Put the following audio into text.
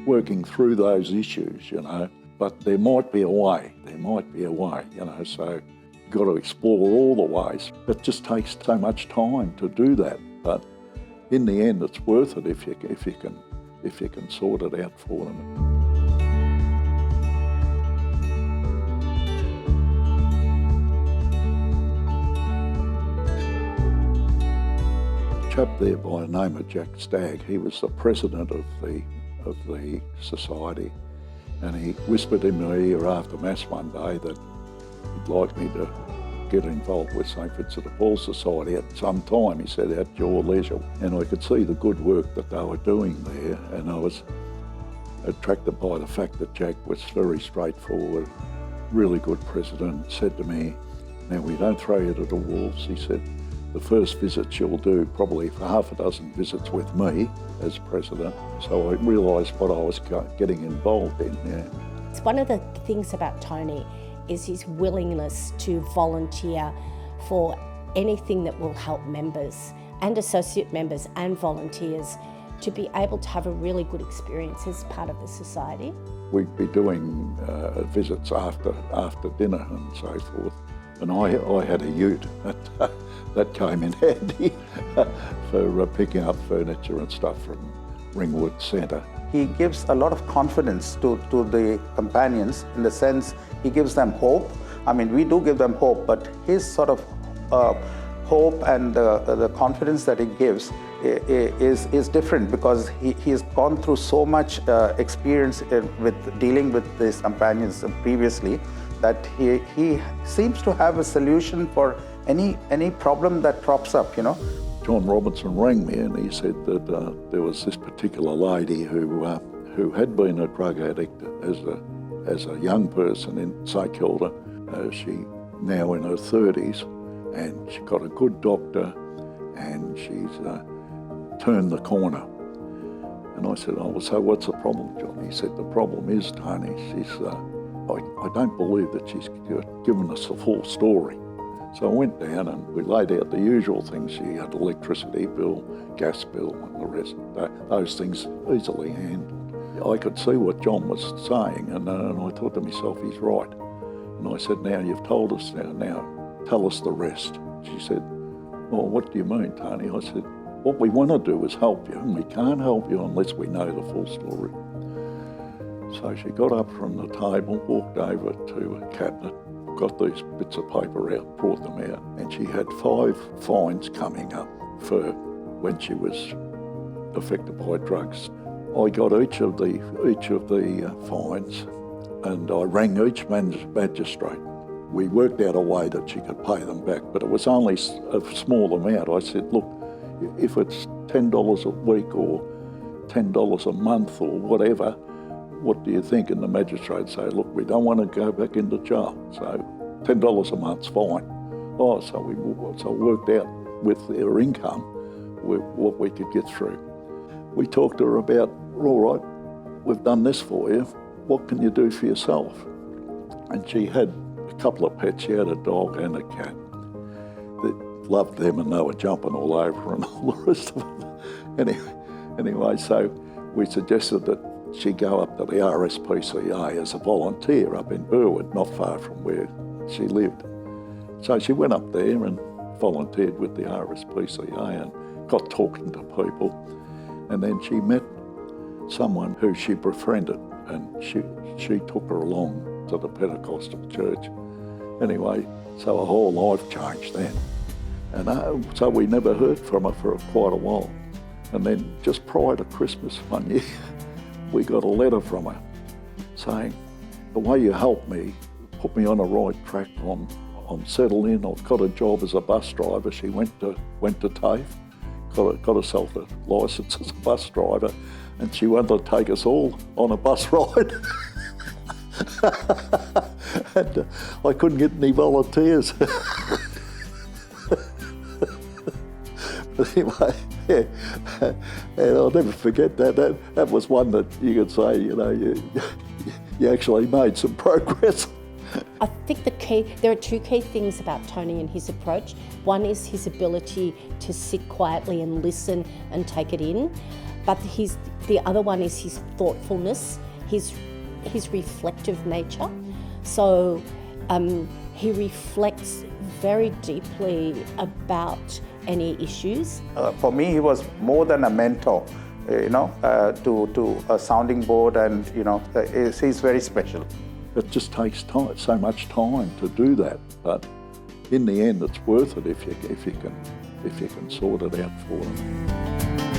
working through those issues, you know. But there might be a way, you know, so you've got to explore all the ways. It just takes so much time to do that, but in the end it's worth it if you can sort it out for them. Chap there by the name of Jack Stagg, he was the president of the society, and he whispered in my ear after Mass one day that he'd like me to get involved with St Vincent de Paul Society at some time, he said, at your leisure. And I could see the good work that they were doing there, and I was attracted by the fact that Jack was very straightforward, really good president. Said to me, now we don't throw you to the wolves, he said. The first visit you'll do probably for half a dozen visits with me as president. So I realised what I was getting involved in. Yeah. It's one of the things about Tony is his willingness to volunteer for anything that will help members and associate members and volunteers to be able to have a really good experience as part of the society. We'd be doing visits after dinner and so forth. And I had a ute that came in handy for picking up furniture and stuff from Ringwood Centre. He gives a lot of confidence to the companions in the sense he gives them hope. I mean, we do give them hope, but his sort of hope and the confidence that he gives is different because he's gone through so much experience with dealing with his companions previously that he seems to have a solution for any problem that crops up, you know. John Robinson rang me and he said that there was this particular lady who had been a drug addict as a young person in St Kilda. She now in her 30s, and she got a good doctor, and she's turned the corner. And I said, oh, so what's the problem, John? He said, the problem is, Tony, I don't believe that she's given us the full story. So I went down and we laid out the usual things. She had electricity bill, gas bill and the rest. Those things easily handled. I could see what John was saying and I thought to myself, he's right. And I said, now you've told us now tell us the rest. She said, well, what do you mean, Tony? I said, what we want to do is help you, and we can't help you unless we know the full story. So she got up from the table, walked over to a cabinet, got these bits of paper out, brought them out, and she had 5 fines coming up for when she was affected by drugs. I got each of the fines, and I rang each magistrate. We worked out a way that she could pay them back, but it was only a small amount. I said, look, if it's $10 a week or $10 a month or whatever, what do you think? And the magistrate say, look, we don't want to go back into jail, so $10 a month's fine. Oh, so we worked out with her income what we could get through. We talked to her about, all right, we've done this for you, what can you do for yourself? And she had a couple of pets. She had a dog and a cat. They loved them and they were jumping all over her and all the rest of it. Anyway, so we suggested that she go up to the RSPCA as a volunteer up in Burwood, not far from where she lived. So she went up there and volunteered with the RSPCA and got talking to people. And then she met someone who she befriended, and she took her along to the Pentecostal church. Anyway, so her whole life changed then. And so we never heard from her for quite a while. And then just prior to Christmas one year, we got a letter from her saying, the way you helped me, put me on the right track, I'm settled in, I've got a job as a bus driver. She went to TAFE, got herself a licence as a bus driver, and she wanted to take us all on a bus ride. And I couldn't get any volunteers. But anyway, yeah, and I'll never forget that. That was one that you could say, you know, you actually made some progress. I think there are 2 key things about Tony and his approach. One is his ability to sit quietly and listen and take it in. But the other one is his thoughtfulness, his reflective nature. So he reflects very deeply about any issues. For me, he was more than a mentor, to a sounding board, and he's very special. It just takes time, so much time to do that, but in the end, it's worth it if you can sort it out for them.